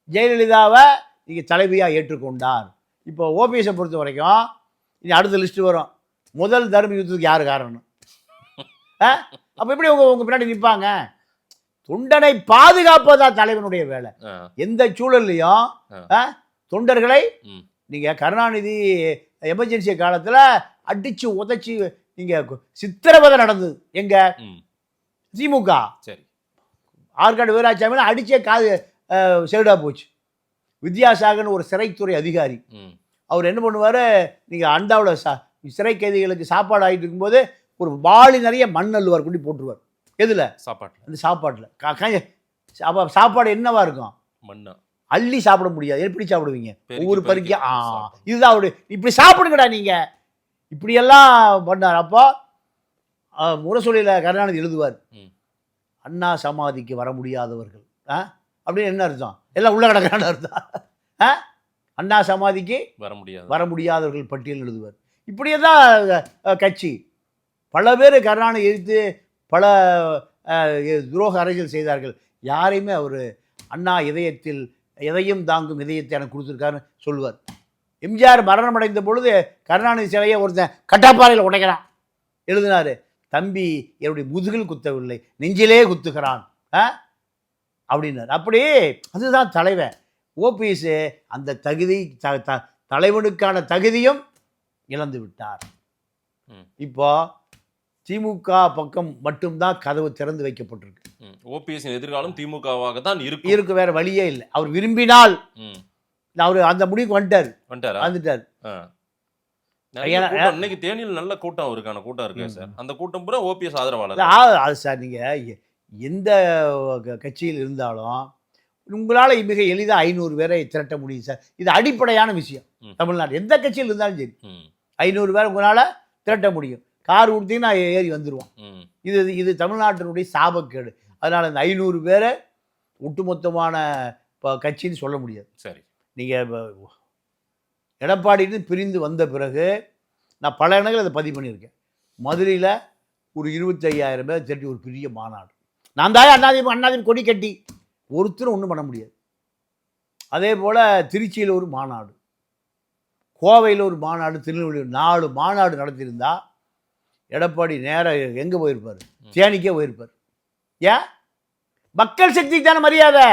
ஜெயலலிதாவை இங்கே தலைவியாக ஏற்றுக்கொண்டார். இப்போ ஓபிஎஸை பொறுத்த வரைக்கும் இனி அடுத்த லிஸ்ட்டு வரும். முதல் தர்ம யுத்தத்துக்கு யார் காரணம்? அப்போ எப்படி உங்க பின்னாடி நிற்பாங்க? தொண்டனை பாதுகாப்பதா தலைவனுடைய வேலை. எந்த சூழல்லையும் தொண்டர்களை நீங்கள் கருணாநிதி எமர்ஜென்சி காலத்தில் அடித்து உதைச்சி நீங்கள் சித்திரவதை நடந்தது எங்க திமுக. சரி, ஆற்காடு வீராசாமியில் அடிச்சே காது செவிடாக போச்சு. வித்யாசாகர்னு ஒரு சிறைத்துறை அதிகாரி, அவர் என்ன பண்ணுவார், நீங்கள் அண்டாவில் சிறை கைதிகளுக்கு சாப்பாடு ஆகிட்டு இருக்கும்போது ஒரு வாளி நிறைய மண் அள்ளுவார், குட்டி போட்டுருவார். எதில்? சாப்பாட்டில். அந்த சாப்பாட்டில் சாப்பாடு என்னவா இருக்கும்? மண்ணா. அள்ளி சாப்பிட முடியாது. எப்படி சாப்பிடுவீங்க? ஒவ்வொரு பருக்கியா. இதுதான் அவரு. இப்படி சாப்பிடுங்கடா நீங்கள், இப்படியெல்லாம் பண்ணார். அப்போ முரசொலியில் கருணாநிதி எழுதுவார், அண்ணா சமாதிக்கு வர முடியாதவர்கள் அப்படின்னு என்ன அர்த்தம்? எல்லாம் உள்ள கிடக்கிறான்னு அர்த்தம். அண்ணா சமாதிக்கு வர முடியாதவர்கள் பட்டியல் எழுதுவார். இப்படியே தான் கட்சி பல பேர் கருணாநிதி எதிர்த்து பல துரோக அரசியல் செய்தார்கள். யாரையுமே அவர் அண்ணா இதயத்தில் எதையும் தாங்கும் இதயத்தை எனக்கு கொடுத்துருக்காருன்னு சொல்லுவார். எம்ஜிஆர் மரணம் அடைந்த பொழுது கருணாநிதி சிலையை ஒருத்தன் கட்டாப்பாறையில் உடைக்கிறான், எழுதினார், தம்பி என்னுடைய முதுகில் குத்தவில்லை, நெஞ்சிலே குத்துகிறான் அப்படின்னார். அப்படி அதுதான் தலைவன். ஓபிஎஸ் அந்த தகுதி தலைவனுக்கான தகுதியும் இழந்து விட்டார். இப்போ திமுக பக்கம் மட்டும்தான் கதவு திறந்து வைக்கப்பட்டிருக்கு. ஓபிஎஸ் எதிர்காலம் திமுகவாக தான் இருக்கு, வேற வழியே இல்லை. அவர் விரும்பினால் அவர் அந்த முடிவுக்கு வந்துட்டார். இன்னைக்கு தேனியில் நல்ல கூட்டம் இருக்கான கூட்டம் இருக்கு சார். அந்த கூட்டம் பூரா ஓபிஎஸ் ஆதரவாளர். அது சார், நீங்க எந்த கட்சியில் இருந்தாலும் உங்களால் மிக எளிதாக 500 பேரை திரட்ட முடியும் சார். இது அடிப்படையான விஷயம். தமிழ்நாடு எந்த கட்சியில் இருந்தாலும் சரி 500 பேர் உங்களால் திரட்ட முடியும். கார் கொடுத்தீங்கன்னா ஏறி வந்துடுவோம். இது தமிழ்நாட்டினுடைய சாபக்கேடு. அதனால் இந்த 500 பேரை ஒட்டுமொத்தமான கட்சின்னு சொல்ல முடியாது. சரி, நீங்கள் எடப்பாடிட்டு பிரிந்து வந்த பிறகு நான் பல இடங்கள் அதை பதிவு பண்ணியிருக்கேன். மதுரையில் ஒரு 25,000 பேர் திரட்டி ஒரு பெரிய மாநாடு. நான் தான் அண்ணாதிமுக கொடி கட்டி ஒருத்தரும் ஒன்றும் பண்ண முடியாது. அதே போல் திருச்சியில் ஒரு மாநாடு, கோவையில் ஒரு மாநாடு, திருநெல்வேலியில் 4 மாநாடு நடத்தியிருந்தா எடப்பாடி நேராக எங்கே போயிருப்பார்? தேனிக்கே போயிருப்பார். ஏன்? மக்கள் சக்திக்கு தானே மரியாதை.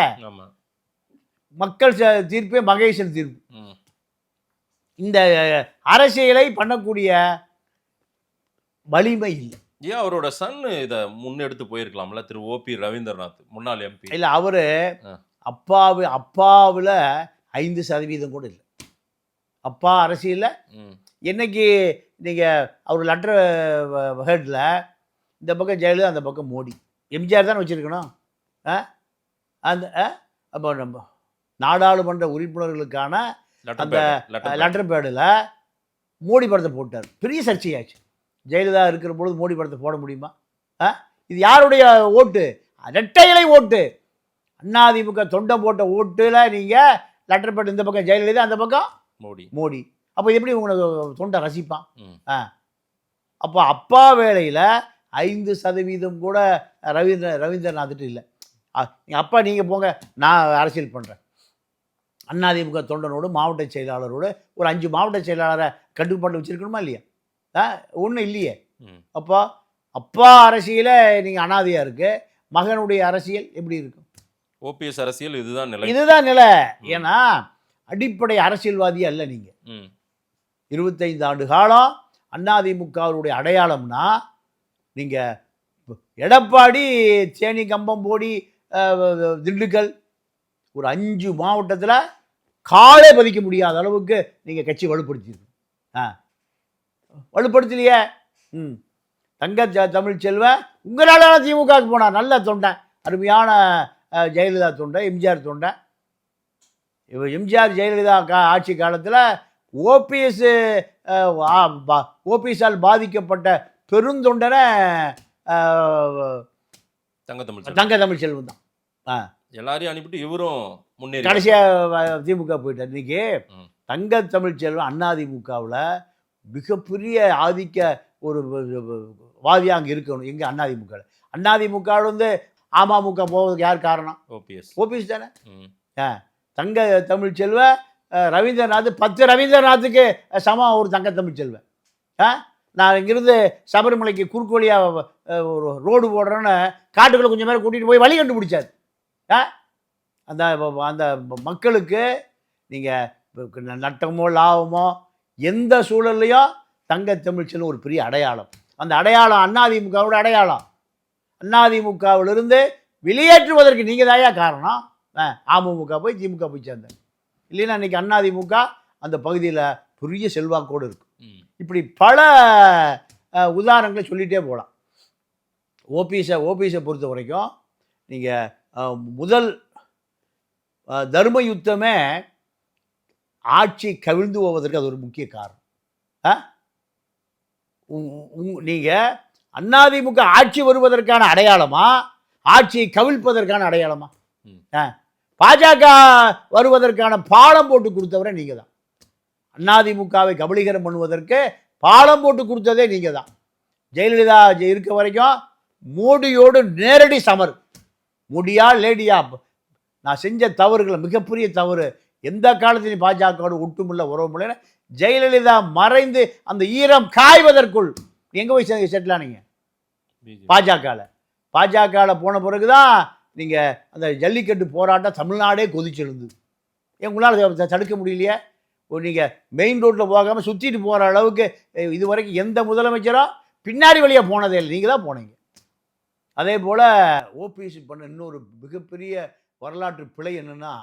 மக்கள் தீர்ப்பே மகேசன் தீர்ப்பு. இந்த அரசியலை பண்ணக்கூடிய வலிமை இல்லை. ஏன் அவரோட சன் இதை முன்னெடுத்து போயிருக்கலாம்ல? திரு ஓபி ரவீந்திரநாத் முன்னாள் எம்பி. இல்லை, அவர் அப்பாவில் 5% கூட இல்லை. அப்பா அரசியலில் என்னைக்கு நீங்கள் அவர் லெட்டர் ஹெட்டில் இந்த பக்கம் ஜெயலலிதா, அந்த பக்கம் மோடி, எம்ஜிஆர் தானே வச்சுருக்கணும். அந்த அப்போ நம்ம நாடாளுமன்ற உறுப்பினர்களுக்கான அந்த லெட்டர் பேடில் மோடி படத்தை போட்டார். பெரிய சர்ச்சையாச்சு. ஜெயலலிதா இருக்கிற பொழுது மோடி படத்தை போட முடியுமா? இது யாருடைய ஓட்டு? இரட்டை இலை ஓட்டு. அதிமுக தொண்டை போட்ட ஓட்டில் நீங்கள் லெட்டர் பேட் இந்த பக்கம் ஜெயலலிதா, அந்த பக்கம் மோடி. அப்போ எப்படி உங்களை தொண்டை ரசிப்பான்? அப்போ அப்பா வேலையில் 5% கூட ரவீந்திரநாத்துட்டு இல்லை. அப்பா நீங்கள் போங்க, நான் அரசியல் பண்ணுறேன். அதிமுக தொண்டனோடு மாவட்ட செயலாளரோடு ஒரு 5 மாவட்ட செயலாளரை கட்டுப்பாட்டு வச்சுருக்கணுமா இல்லையா? ஒன்றும் இல்லையே. அப்போ அப்பா அரசியலை நீங்கள் அனாதையாக இருக்கு, மகனுடைய அரசியல் எப்படி இருக்கும்? ஓபிஎஸ் அரசியல் இதுதான் நிலை. ஏன்னா அடிப்படை அரசியல்வாதியே அல்ல. நீங்கள் 25 ஆண்டு காலம் அதிமுகவுடைய அடையாளம்னா நீங்கள் எடப்பாடி தேனி, கம்பம்போடி, திண்டுக்கல் ஒரு 5 மாவட்டத்தில் காலே பதிக்க முடியாத அளவுக்கு நீங்கள் கட்சி வலுப்படுத்திருக்கு. வலுப்படுத்தலையே. தமிழ்ச்செல்வன் உங்களால் திமுகவுக்கு போனார். நல்ல தொண்டை, அருமையான ஜெயலலிதா தொண்டை, எம்ஜிஆர் தொண்டை. எம்ஜிஆர் ஜெயலலிதா ஆட்சி காலத்தில் ஓபிஎஸ்ஸால் பாதிக்கப்பட்ட பெருந்தொண்டனை தங்க தமிழ்ச்செல்வன் தான். எல்லாரையும் அனுப்பிட்டு இவரும் முன்னேறி கடைசியாக திமுக போயிட்டார். இன்னைக்கு தங்க தமிழ்ச்செல்வன் அதிமுகவில் மிகப்பெரிய ஆதிக்க ஒரு வாதியாக அங்கே இருக்கணும். எங்கே? அதிமுகவில் வந்து அமமுக போவதுக்கு யார் காரணம்? ஓபிஎஸ் தானே. தங்க தமிழ்ச்செல்வன் ரவீந்திரநாத் 10 ரவீந்திரநாத்துக்கு சமம் ஒரு தங்க தமிழ்ச்செல்வன். நான் இங்கிருந்து சபரிமலைக்கு குறுக்கு வழியாக ஒரு ரோடு போடுறேன்னு காட்டுக்குள்ளே கொஞ்சம் பேரை கூட்டிகிட்டு போய் வழி கண்டுபிடிச்சார். அந்த அந்த மக்களுக்கு நீங்கள் நட்டமோ லாபமோ எந்த சூழல்லையும் தங்கத்தமிழ்ச்சின்னு ஒரு பெரிய அடையாளம். அந்த அடையாளம் அதிமுகவோட அடையாளம். அதிமுகவிலிருந்து வெளியேற்றுவதற்கு நீங்கள் தாயா காரணம். அமமுக போய் திமுக போய் சேர்ந்தேன். இல்லைன்னா இன்றைக்கி அதிமுக அந்த பகுதியில் பெரிய செல்வாக்கோடு இருக்கும். இப்படி பல உதாரணங்களை சொல்லிகிட்டே போகலாம். ஓபிஎஸை பொறுத்த வரைக்கும் நீங்கள் முதல் தர்ம யுத்தமே ஆட்சி கவிழ்ந்து போவதற்கு அது ஒரு முக்கிய காரணம். நீங்கள் அதிமுக ஆட்சி வருவதற்கான அடையாளமா, ஆட்சியை கவிழ்ப்பதற்கான அடையாளமா? பாஜக வருவதற்கான பாலம் போட்டு கொடுத்தவரை நீங்கள் தான். அதிமுகவை கபலீகரம் பண்ணுவதற்கு பாலம் போட்டு கொடுத்ததே நீங்கள் தான். ஜெயலலிதா இருக்க வரைக்கும் மோடியோடு நேரடி சமர். மோடியா லேடியா, நான் செஞ்ச தவறுகளை மிகப்பெரிய தவறு, எந்த காலத்திலையும் பாஜகவோடு ஒட்டுமுள்ள உறவுமுள்ள ஜெயலலிதா மறைந்து அந்த ஈரம் காய்வதற்குள் எங்கே போய் செட்டிலானீங்க? பாஜகவில் போன பிறகு தான் நீங்கள் அந்த ஜல்லிக்கட்டு போராட்டம் தமிழ்நாடே கொதிச்செழுந்தது. உங்களால் தடுக்க முடியலையே. நீங்கள் மெயின் ரோட்டில் போகாமல் சுற்றிட்டு போகிற அளவுக்கு இது வரைக்கும் எந்த முதலமைச்சரும் பின்னாடி வழியாக போனதே இல்லை, நீங்கள் தான் போனீங்க. அதே போல் ஓபிஎஸ் பண்ண இன்னொரு மிகப்பெரிய வரலாற்று பிழை என்னென்னா,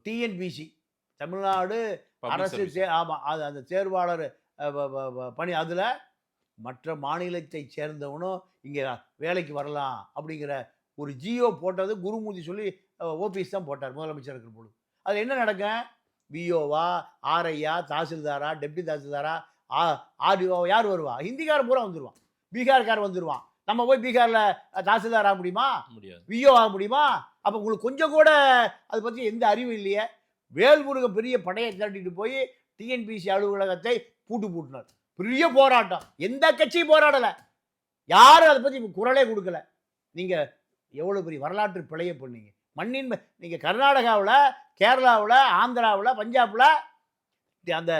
டிஎன்பிசி தமிழ்நாடு அரசு ஆமாம், அது அந்த தேர்வாளர் பணி, அதில் மற்ற மாநிலத்தை சேர்ந்தவனும் இங்கே வேலைக்கு வரலாம் அப்படிங்கிற ஒரு ஜியோ போட்டது குருமூர்த்தி சொல்லி ஓபிஎஸ் தான் போட்டார் முதலமைச்சர் இருக்கிற பொழுது. அது என்ன நடக்கும்? விஓவா, ஆர்ஐயா, தாசில்தாரா, டெப்டி தாசில்தாரா, ஆர்டிஓ யார் வருவா? ஹிந்திக்காரன் பூரா வந்துடுவான், பீகார்காரன் வந்துடுவான். நம்ம போய் பீகாரில் தாசில்தார் ஆக முடியுமா? முடியாது. விஓ ஆக முடியுமா? அப்போ உங்களுக்கு கொஞ்சம் கூட அதை பற்றி எந்த அறிவும் இல்லையே. வேல்முருகன் பெரிய படையை திரட்டிட்டு போய் டிஎன்பிசி அலுவலகத்தை பூட்டினார். பெரிய போராட்டம், எந்த கட்சியும் போராடலை, யாரும் அதை பற்றி குரலே கொடுக்கல. நீங்கள் எவ்வளோ பெரிய வரலாற்று பிழையை பண்ணீங்க. மண்ணின் நீங்கள் கர்நாடகாவில், கேரளாவில், ஆந்திராவில், பஞ்சாபில் அந்த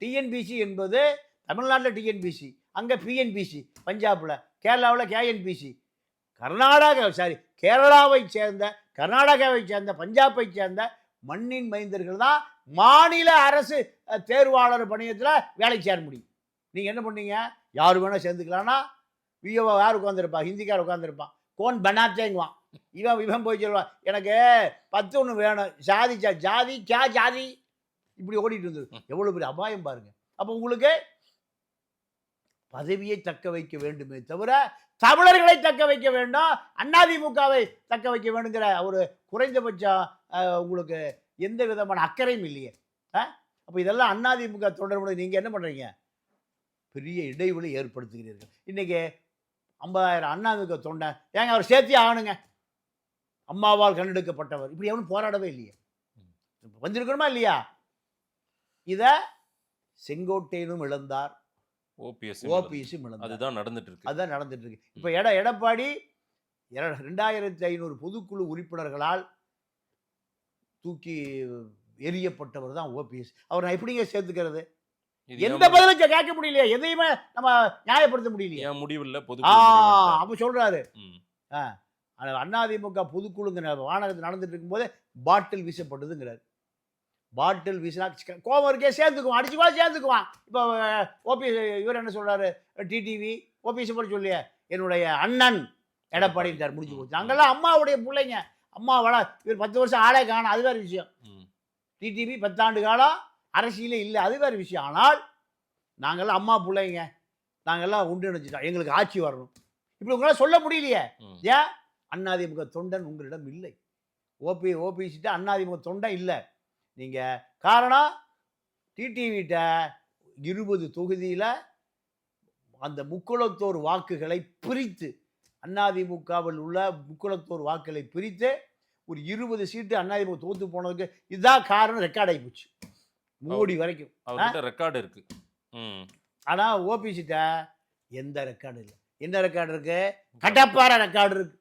டிஎன்பிசி என்பது தமிழ்நாட்டில் டிஎன்பிசி, அங்கே பிஎன்பிசி, பஞ்சாபில், கேரளாவில் கேஎன்பிசி, கேரளாவை சேர்ந்த, கர்நாடகாவை சேர்ந்த, பஞ்சாபை சேர்ந்த மண்ணின் மைந்தர்கள் தான் மாநில அரசு தேர்வாளர் பணியத்தில் வேலைக்கு சேர முடியும். நீங்கள் என்ன பண்ணீங்க? யார் வேணால் சேர்ந்துக்கலான்னா விஓ யார் உட்காந்துருப்பா? ஹிந்திக்கார் உட்காந்துருப்பான். கோன் பனாத்தேங்குவான். இவன் போய் சொல்லுவான், எனக்கு 10 வேணும், ஜாதி ஜாதி இப்படி ஓடிட்டு இருந்தது. எவ்வளோ பெரிய அபாயம் பாருங்க. அப்போ உங்களுக்கு பதவியை தக்க வைக்க வேண்டுமே தவிர தமிழர்களை தக்க வைக்க வேண்டும், அதிமுகவை தக்க வைக்க வேண்டுங்கிற ஒரு குறைந்தபட்சம் உங்களுக்கு எந்த விதமான அக்கறையும் இல்லையே. அப்போ இதெல்லாம் அதிமுக தொடர்புடைய நீங்கள் என்ன பண்ணுறீங்க? பெரிய இடைவெளி ஏற்படுத்துகிறீர்கள். இன்றைக்கி 50,000 அதிமுக தொண்டை ஏங்க அவர் சேர்த்தே ஆகணுங்க, அம்மாவால் கண்டெடுக்கப்பட்டவர், இப்படி எவனும் போராடவே இல்லையே. வந்திருக்கணுமா இல்லையா? இதை செங்கோட்டையனும் இழந்தார், ஓபிஎஸும் இழந்தார். அதுதான் நடந்துட்டு இருக்கு. இப்போ எடப்பாடி 2500 பொதுக்குழு உறுப்பினர்களால் தூக்கி எரியப்பட்டவர் தான் ஓபிஎஸ். அவர் நான் எப்படிங்க சேர்த்துக்கிறது? எந்த பதிலும் கேட்க முடியலையே, எதையுமே நம்ம நியாயப்படுத்த முடியலையே. முடிவில்லை அப்ப சொல்றாரு. அதிமுக பொதுக்குழுங்கிற வானகத்தில் நடந்துட்டு இருக்கும்போது பாட்டில் வீசப்பட்டதுங்கிறார். பாட்டில் வீசினா கோபம் இருக்கே, சேர்ந்துக்குவான், அடிச்சுக்குவா சேர்ந்துக்குவான். இப்போ ஓபிஎஸ் இவர் என்ன சொல்றாரு? டிடிவி ஓபிஎஸ் போல சொல்லிய என்னுடைய அண்ணன் எடப்பாடிட்டார், முடிச்சு போச்சு. நாங்கெல்லாம் அம்மாவுடைய பிள்ளைங்க, அம்மா இவர் 10 வருஷம் ஆளே காணும், அது வேறு விஷயம். டிடிவி 10 ஆண்டு காலம் அரசியலே இல்லை, அது வேறு விஷயம். ஆனால் நாங்கள்லாம் அம்மா பிள்ளைங்க, நாங்கள்லாம் ஒன்றிணைச்சிட்டோம், எங்களுக்கு ஆட்சி வரணும், இப்படி உங்களால் சொல்ல முடியலையே. ஏன்? அதிமுக தொண்டன் உங்களிடம் இல்லை. ஓபிஎஸ்கிட்ட அதிமுக தொண்டன் இல்லை. நீங்கள் காரணம், டிடிவிட்ட 20 தொகுதியில் அந்த முக்குளத்தோர் வாக்குகளை பிரித்து, அதிமுகவில் உள்ள முக்குளத்தோர் வாக்குகளை பிரித்து ஒரு 20 சீட்டு அதிமுக தோற்று போனதுக்கு இதுதான் காரணம். ரெக்கார்ட் ஆகி போச்சு மோடி வரைக்கும். ரெக்கார்டு இருக்கு. ஆனால் ஓபிஎஸ்கிட்ட எந்த ரெக்கார்டு இல்லை. என்ன ரெக்கார்டு இருக்கு? கடப்பாறை ரெக்கார்டு இருக்கு.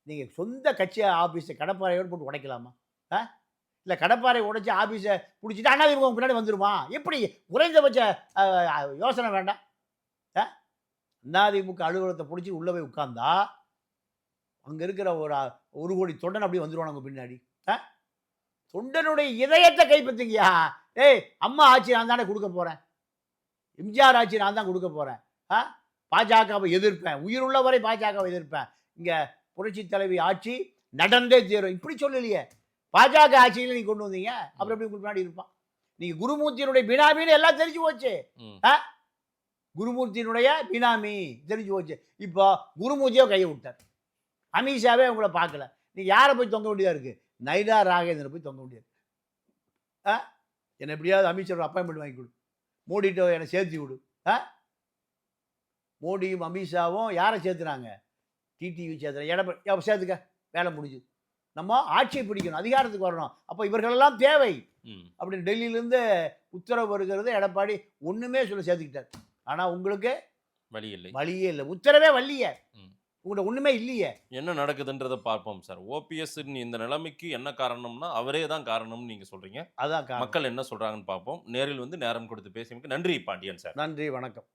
நீங்கள் சொந்த கட்சி ஆஃபீஸை கடப்பாறையோடு போட்டு உடைக்கலாமா? இல்லை கடப்பாரை உடைச்சி ஆஃபீஸை பிடிச்சிட்டு அதிமுக பின்னாடி வந்துருமா? எப்படி? குறைந்தபட்ச யோசனை வேண்டாம். அதிமுக அலுவலகத்தை பிடிச்சி உள்ளே போய் உட்கார்ந்தா அங்கே இருக்கிற ஒரு கோடி தொண்டன் அப்படியே வந்துடுவான் அவங்க பின்னாடி. தொண்டனுடைய இதயத்தை கைப்பற்றுங்கயா. ஏய், அம்மா ஆட்சி நான் தானே கொடுக்க போகிறேன், எம்ஜிஆர் ஆட்சி நான் தான் கொடுக்க போகிறேன், பாஜகவை எதிர்ப்பேன், உயிருள்ள வரை பாஜகவை எதிர்ப்பேன், இங்கே புரட்சி தலைவி ஆட்சி நடந்தே தீரும், இப்படி சொல்லலையே. பாஜக ஆட்சியில் நீங்கள் கொண்டு வந்தீங்க, அப்புறம் எப்படி உங்களுக்கு முன்னாடி இருப்பான்? நீங்கள் குருமூர்த்தியினுடைய பினாமின்னு எல்லாம் தெரிஞ்சு போச்சு. குருமூர்த்தியினுடைய பினாமி தெரிஞ்சு போச்சு. இப்போ குருமூர்த்தியோ கையை விட்டார், அமித்ஷாவே உங்களை பார்க்கல. நீங்கள் யாரை போய் தொங்க வேண்டியதாக இருக்குது? நைனா ராகேந்திரனை போய் தொங்க வேண்டியது. என்னை எப்படியாவது அமித்ஷா அப்பாயின்மெண்ட் வாங்கி கொடு, மோடிட்ட என்னை சேர்த்து விடு. மோடியும் அமித்ஷாவும் யாரை சேர்த்துனாங்க? டிடிவி சேர்த்துறாங்க. எடப்பாடி சேர்த்துக்க, வேலை முடிஞ்சு. நம்ம ஆட்சியை பிடிக்கணும், அதிகாரத்துக்கு வரணும். அப்போ இவர்களெல்லாம் தேவை அப்படின்னு டெல்லியிலேருந்து உத்தரவு வருகிறது. எடப்பாடி ஒன்றுமே சொல்ல சேர்த்துக்கிட்டார். ஆனால் உங்களுக்கு வழியே இல்லை, உத்தரவே வள்ளியே, உங்கள்கிட்ட ஒன்றுமே இல்லையே. என்ன நடக்குதுன்றதை பார்ப்போம் சார். ஓபிஎஸ் இந்த நிலைமைக்கு என்ன காரணம்னா அவரே தான் காரணம்னு நீங்கள் சொல்கிறீங்க. அதான் மக்கள் என்ன சொல்கிறாங்கன்னு பார்ப்போம். நேரில் வந்து நேரம் கொடுத்து பேசியமைக்கு நன்றி பாண்டியன் சார். நன்றி, வணக்கம்.